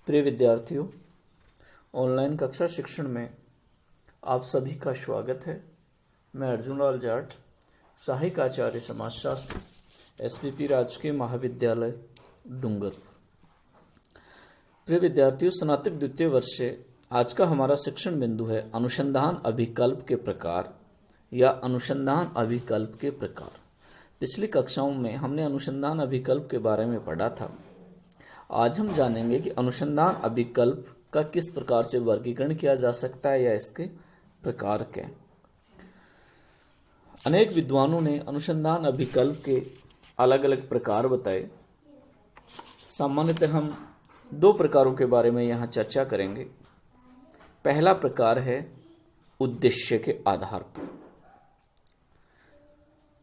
प्रिय विद्यार्थियों, ऑनलाइन कक्षा शिक्षण में आप सभी का स्वागत है। मैं अर्जुन लाल जाट, सहायक आचार्य समाजशास्त्र, एसपीपी राजकीय महाविद्यालय डूंगरपुर। प्रिय विद्यार्थियों, स्नातक द्वितीय वर्ष से आज का हमारा शिक्षण बिंदु है अनुसंधान अभिकल्प के प्रकार या अनुसंधान अभिकल्प के प्रकार। पिछली कक्षाओं में हमने अनुसंधान अभिकल्प के बारे में पढ़ा था। आज हम जानेंगे कि अनुसंधान अभिकल्प का किस प्रकार से वर्गीकरण किया जा सकता है या इसके प्रकार क्या हैं। अनेक विद्वानों ने अनुसंधान अभिकल्प के अलग अलग प्रकार बताए। सामान्यतः हम दो प्रकारों के बारे में यहाँ चर्चा करेंगे। पहला प्रकार है उद्देश्य के आधार पर।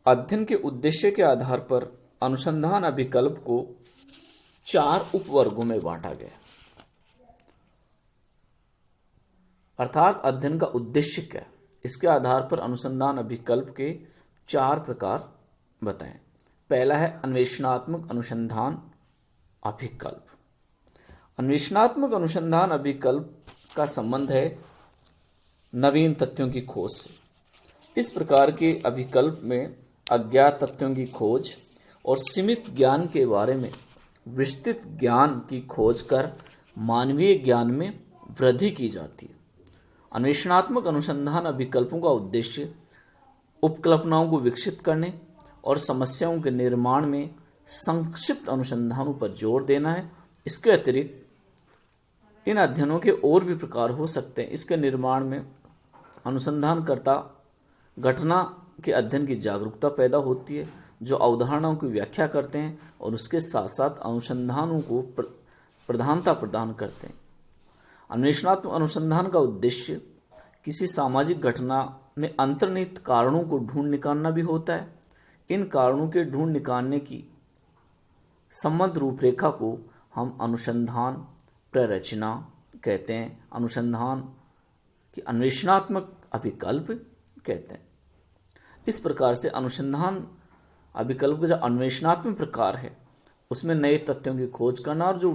अध्ययन के उद्देश्य के आधार पर अनुसंधान अभिकल्प को 4 उपवर्गों में बांटा गया। अर्थात अध्ययन का उद्देश्य क्या है, इसके आधार पर अनुसंधान अभिकल्प के 4 प्रकार बताएं। पहला है अन्वेषणात्मक अनुसंधान अभिकल्प। अन्वेषणात्मक अनुसंधान अभिकल्प का संबंध है नवीन तथ्यों की खोज से। इस प्रकार के अभिकल्प में अज्ञात तथ्यों की खोज और सीमित ज्ञान के बारे में विस्तृत ज्ञान की खोज कर मानवीय ज्ञान में वृद्धि की जाती है। अन्वेषणात्मक अनुसंधान अभिकल्पों का उद्देश्य उपकल्पनाओं को विकसित करने और समस्याओं के निर्माण में संक्षिप्त अनुसंधानों पर जोर देना है। इसके अतिरिक्त इन अध्ययनों के और भी प्रकार हो सकते हैं। इसके निर्माण में अनुसंधानकर्ता घटना के अध्ययन की जागरूकता पैदा होती है, जो अवधारणाओं की व्याख्या करते हैं और उसके साथ साथ अनुसंधानों को प्रधानता प्रदान करते हैं। अन्वेषणात्मक अनुसंधान का उद्देश्य किसी सामाजिक घटना में अंतर्निहित कारणों को ढूंढ निकालना भी होता है। इन कारणों के ढूंढ निकालने की संबद्ध रूपरेखा को हम अनुसंधान प्ररचना कहते हैं। अनुसंधान की अन्वेषणात्मक अभिकल्प कहते हैं। इस प्रकार से अनुसंधान अभिकल्प का जो अन्वेषणात्मक प्रकार है, उसमें नए तथ्यों की खोज करना और जो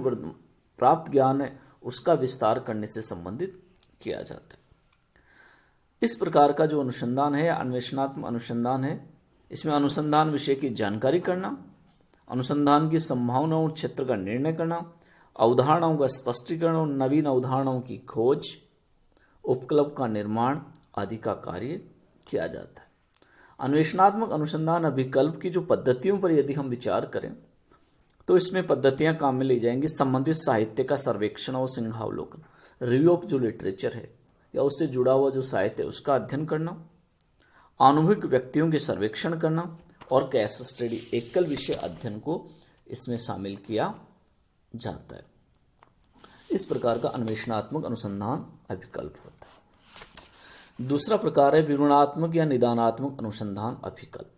प्राप्त ज्ञान है उसका विस्तार करने से संबंधित किया जाता है। इस प्रकार का जो अनुसंधान है, अन्वेषणात्मक अनुसंधान है, इसमें अनुसंधान विषय की जानकारी करना, अनुसंधान की संभावनाओं और क्षेत्र का निर्णय करना, अवधारणाओं का स्पष्टीकरण और नवीन अवधारणाओं की खोज, उपकल्प का निर्माण आदि का कार्य किया जाता है। अन्वेषणात्मक अनुसंधान अभिकल्प की जो पद्धतियों पर यदि हम विचार करें तो इसमें पद्धतियां काम में ली जाएंगी। संबंधित साहित्य का सर्वेक्षण और सिंहावलोकन, रिव्यू ऑफ जो लिटरेचर है या उससे जुड़ा हुआ जो साहित्य है उसका अध्ययन करना, अनुभवी व्यक्तियों के सर्वेक्षण करना और केस स्टडी, एकल विषय अध्ययन को इसमें शामिल किया जाता है। इस प्रकार का अन्वेषणात्मक अनुसंधान अभिकल्प होता है। दूसरा प्रकार है विवरणात्मक या निदानात्मक अनुसंधान अभिकल्प।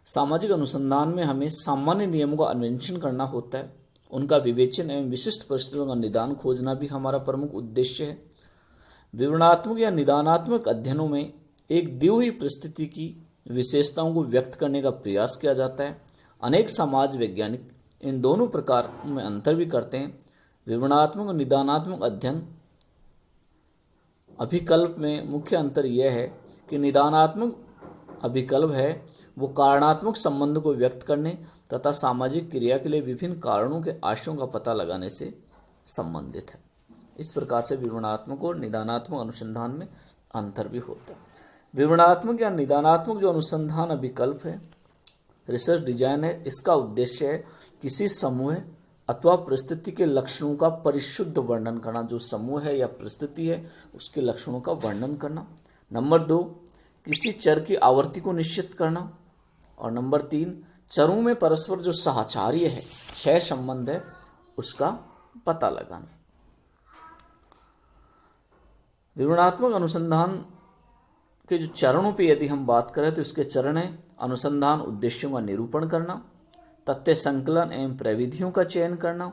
सामाजिक अनुसंधान में हमें सामान्य नियमों का अन्वेषण करना होता है। उनका विवेचन एवं विशिष्ट परिस्थितियों का निदान खोजना भी हमारा प्रमुख उद्देश्य है। विवरणात्मक या निदानात्मक अध्ययनों में एक दी हुई परिस्थिति की विशेषताओं को व्यक्त करने का प्रयास किया जाता है। अनेक समाज वैज्ञानिक इन दोनों प्रकार में अंतर भी करते हैं। विवरणात्मक और निदानात्मक अध्ययन अभिकल्प में मुख्य अंतर यह है कि निदानात्मक अभिकल्प है वो कारणात्मक संबंध को व्यक्त करने तथा सामाजिक क्रिया के लिए विभिन्न कारणों के आश्रयों का पता लगाने से संबंधित है। इस प्रकार से विवरणात्मक और निदानात्मक अनुसंधान में अंतर भी होता है। विवरणात्मक या निदानात्मक जो अनुसंधान अभिकल्प है, रिसर्च डिजाइन है, इसका उद्देश्य है किसी समूह अथवा परिस्थिति के लक्षणों का परिशुद्ध वर्णन करना। जो समूह है या परिस्थिति है उसके लक्षणों का वर्णन करना। नंबर 2, किसी चर की आवर्ती को निश्चित करना। और नंबर 3, चरों में परस्पर जो साहचर्य है, क्षय संबंध है, उसका पता लगाना। विवरणात्मक अनुसंधान के जो चरणों पे यदि हम बात करें तो इसके चरण है अनुसंधान उद्देश्यों का निरूपण करना, तथ्य संकलन एवं प्रविधियों का चयन करना,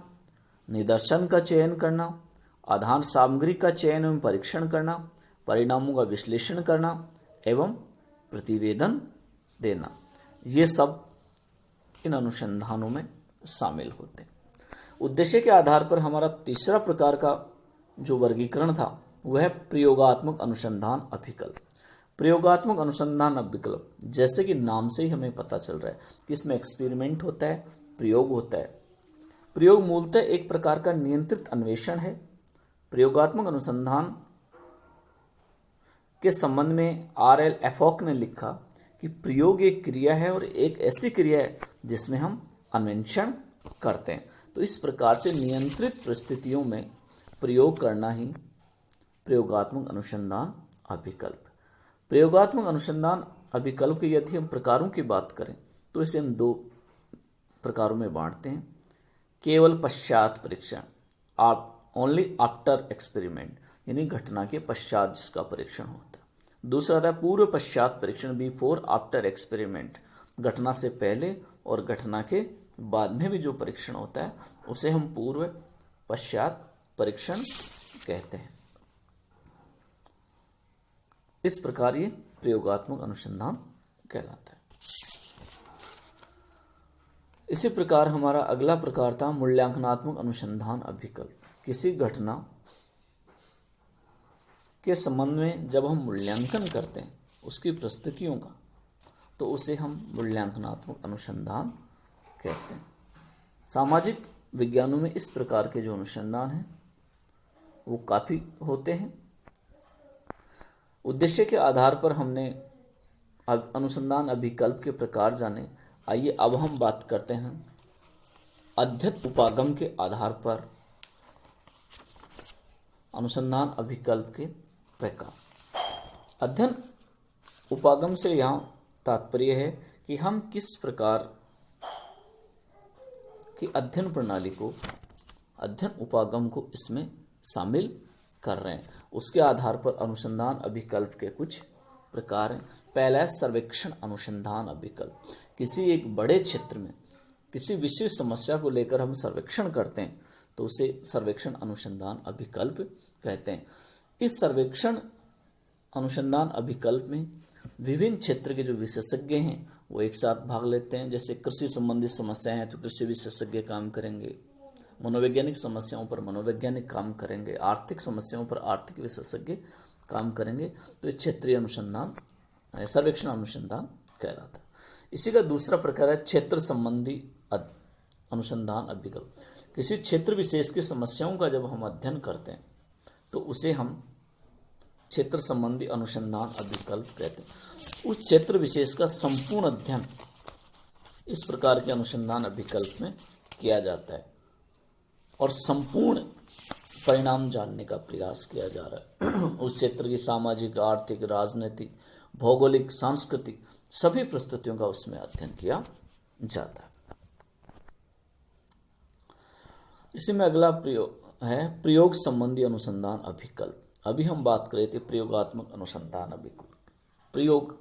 निदर्शन का चयन करना, आधार सामग्री का चयन एवं परीक्षण करना, परिणामों का विश्लेषण करना एवं प्रतिवेदन देना। ये सब इन अनुसंधानों में शामिल होते हैं। उद्देश्य के आधार पर हमारा तीसरा प्रकार का जो वर्गीकरण था वह है प्रयोगात्मक अनुसंधान अभिकल्प। प्रयोगात्मक अनुसंधान अभिकल्प, जैसे कि नाम से ही हमें पता चल रहा है कि इसमें एक्सपेरिमेंट होता है, प्रयोग होता है। प्रयोग मूलतः एक प्रकार का नियंत्रित अन्वेषण है। प्रयोगात्मक अनुसंधान के संबंध में R.L. एफॉक ने लिखा कि प्रयोग एक क्रिया है और एक ऐसी क्रिया है जिसमें हम अन्वेषण करते हैं। तो इस प्रकार से नियंत्रित परिस्थितियों में प्रयोग करना ही प्रयोगात्मक अनुसंधान अभिकल्प। प्रयोगात्मक अनुसंधान अभिकल्प के यदि हम प्रकारों की बात करें तो इसे हम दो प्रकारों में बांटते हैं। केवल पश्चात परीक्षण, ओनली आफ्टर एक्सपेरिमेंट, यानी घटना के पश्चात जिसका परीक्षण होता है। दूसरा था पूर्व पश्चात परीक्षण, बिफोर आफ्टर एक्सपेरिमेंट, घटना से पहले और घटना के बाद में भी जो परीक्षण होता है उसे हम पूर्व पश्चात परीक्षण कहते हैं। इस प्रकार ये प्रयोगात्मक अनुसंधान कहलाता है। इसी प्रकार हमारा अगला प्रकार था मूल्यांकनात्मक अनुसंधान अभिकल्प। किसी घटना के संबंध में जब हम मूल्यांकन करते हैं उसकी परिस्थितियों का, तो उसे हम मूल्यांकनात्मक अनुसंधान कहते हैं। सामाजिक विज्ञानों में इस प्रकार के जो अनुसंधान हैं वो काफ़ी होते हैं। उद्देश्य के आधार पर हमने अनुसंधान अभिकल्प के प्रकार जाने। आइए अब हम बात करते हैं अध्ययन उपागम के आधार पर अनुसंधान अभिकल्प के प्रकार। अध्ययन उपागम से यहाँ तात्पर्य है कि हम किस प्रकार की अध्ययन प्रणाली को, अध्ययन उपागम को इसमें शामिल कर रहे हैं। उसके आधार पर अनुसंधान अभिकल्प के कुछ प्रकार हैं। पहला है सर्वेक्षण अनुसंधान अभिकल्प। किसी एक बड़े क्षेत्र में किसी विशेष समस्या को लेकर हम सर्वेक्षण करते हैं तो उसे सर्वेक्षण अनुसंधान अभिकल्प कहते हैं। इस सर्वेक्षण अनुसंधान अभिकल्प में विभिन्न क्षेत्र के जो विशेषज्ञ हैं वो एक साथ भाग लेते हैं। जैसे कृषि संबंधित समस्याएं हैं तो कृषि विशेषज्ञ काम करेंगे, मनोवैज्ञानिक समस्याओं पर मनोवैज्ञानिक काम करेंगे, आर्थिक समस्याओं पर आर्थिक विशेषज्ञ काम करेंगे। तो ये क्षेत्रीय अनुसंधान, सर्वेक्षण अनुसंधान कहलाता है। इसी का दूसरा प्रकार है क्षेत्र संबंधी अनुसंधान अभिकल्प। किसी क्षेत्र विशेष की समस्याओं का जब हम अध्ययन करते हैं तो उसे हम क्षेत्र संबंधी अनुसंधान अभिकल्प कहते हैं। उस क्षेत्र विशेष का संपूर्ण अध्ययन इस प्रकार के अनुसंधान अभिकल्प में किया जाता है और संपूर्ण परिणाम जानने का प्रयास किया जा रहा है। उस क्षेत्र की सामाजिक, आर्थिक, राजनीतिक, भौगोलिक, सांस्कृतिक सभी परिस्थितियों का उसमें अध्ययन किया जाता है। इसी में अगला प्रयोग है प्रयोग संबंधी अनुसंधान अभिकल्प। अभी हम बात कर रहे थे प्रयोगात्मक अनुसंधान अभिकल्प। प्रयोग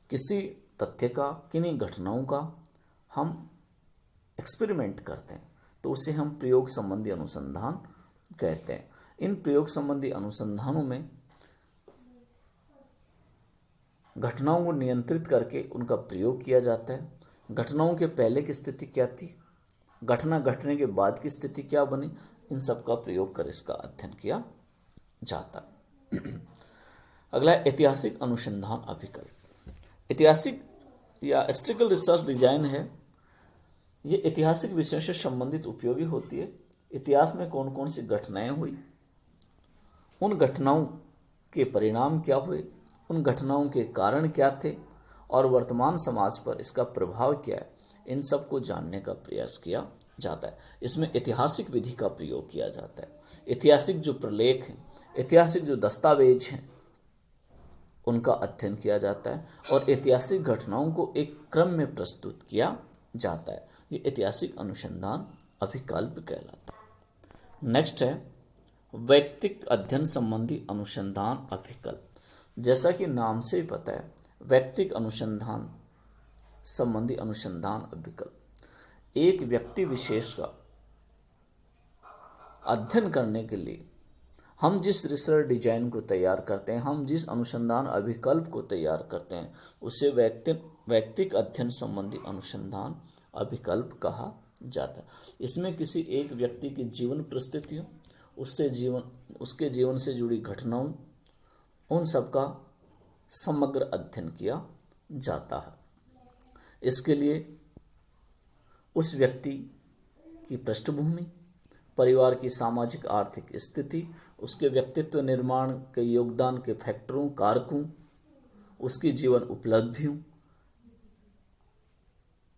किसी तथ्य का, किन्हीं घटनाओं का हम एक्सपेरिमेंट करते हैं तो उसे हम प्रयोग संबंधी अनुसंधान कहते हैं। इन प्रयोग संबंधी अनुसंधानों में घटनाओं को नियंत्रित करके उनका प्रयोग किया जाता है। घटनाओं के पहले की स्थिति क्या थी, घटना घटने के बाद की स्थिति क्या बनी, इन सब का प्रयोग कर इसका अध्ययन किया जाता है। अगला ऐतिहासिक अनुसंधान अभिकल्प। ऐतिहासिक या हिस्टोरिकल रिसर्च डिजाइन है। ये ऐतिहासिक विषयों से संबंधित उपयोगी होती है। इतिहास में कौन कौन सी घटनाएं हुई, उन घटनाओं के परिणाम क्या हुए, उन घटनाओं के कारण क्या थे और वर्तमान समाज पर इसका प्रभाव क्या है, इन सब को जानने का प्रयास किया जाता है। इसमें ऐतिहासिक विधि का प्रयोग किया जाता है। ऐतिहासिक जो प्रलेख हैं, ऐतिहासिक जो दस्तावेज हैं, उनका अध्ययन किया जाता है और ऐतिहासिक घटनाओं को एक क्रम में प्रस्तुत किया जाता है। ये ऐतिहासिक अनुसंधान अभिकल्प कहलाता है। नेक्स्ट है वैयक्तिक अध्ययन संबंधी अनुसंधान अभिकल्प। जैसा कि नाम से ही पता है, वैयक्तिक अनुसंधान संबंधी अनुसंधान अभिकल्प एक व्यक्ति विशेष का अध्ययन करने के लिए हम जिस रिसर्च डिजाइन को तैयार करते हैं, हम जिस अनुसंधान अभिकल्प को तैयार करते हैं, उसे वैयक्तिक अध्ययन संबंधी अनुसंधान अभिकल्प कहा जाता है। इसमें किसी एक व्यक्ति की जीवन परिस्थितियों, उसके जीवन से जुड़ी घटनाओं, उन सब का समग्र अध्ययन किया जाता है। इसके लिए उस व्यक्ति की पृष्ठभूमि, परिवार की सामाजिक आर्थिक स्थिति, उसके व्यक्तित्व निर्माण के योगदान के फैक्टरों, कारकों, उसकी जीवन उपलब्धियों,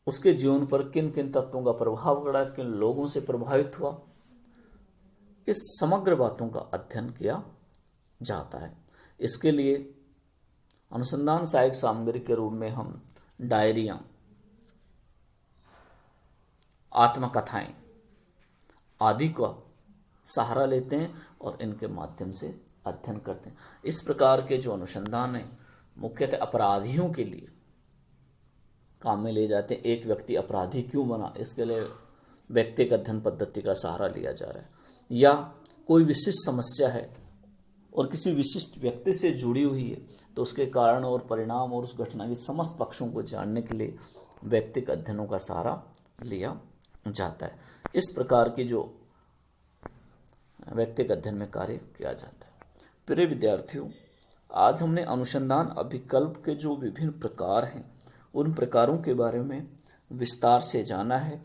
उसके जीवन पर किन किन तत्वों का प्रभाव पड़ा, किन लोगों से प्रभावित हुआ, इस समग्र बातों का अध्ययन किया जाता है। इसके लिए अनुसंधान सहायक सामग्री के रूप में हम डायरियां, आत्मकथाएं आदि का सहारा लेते हैं और इनके माध्यम से अध्ययन करते हैं। इस प्रकार के जो अनुसंधान है मुख्यतः अपराधियों के लिए काम में ले जाते हैं। एक व्यक्ति अपराधी क्यों बना, इसके लिए व्यक्तिगत अध्ययन पद्धति का सहारा लिया जा रहा है, या कोई विशिष्ट समस्या है और किसी विशिष्ट व्यक्ति से जुड़ी हुई है तो उसके कारण और परिणाम और उस घटना के समस्त पक्षों को जानने के लिए व्यक्तिगत अध्ययनों का सहारा लिया जाता है। इस प्रकार की जो व्यक्तिगत अध्ययन में कार्य किया जाता है। प्रिय विद्यार्थियों, आज हमने अनुसंधान अभिकल्प के जो विभिन्न प्रकार हैं उन प्रकारों के बारे में विस्तार से जाना है।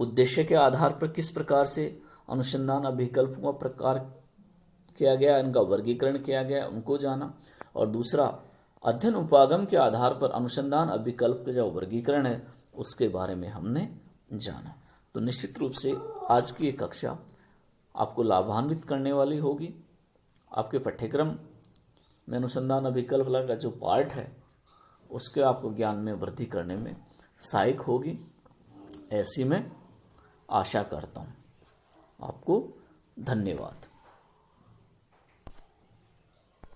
उद्देश्य के आधार पर किस प्रकार से अनुसंधान अभिकल्पों का प्रकार किया गया, इनका वर्गीकरण किया गया, उनको जाना। और दूसरा, अध्ययन उपागम के आधार पर अनुसंधान अभिकल्प का जो वर्गीकरण है उसके बारे में हमने जाना। तो निश्चित रूप से आज की ये कक्षा आपको लाभान्वित करने वाली होगी। आपके पाठ्यक्रम में अनुसंधान अभिकल्प का जो पार्ट है उसके आपको ज्ञान में वृद्धि करने में सहायक होगी, ऐसी मैं आशा करता हूँ। आपको धन्यवाद।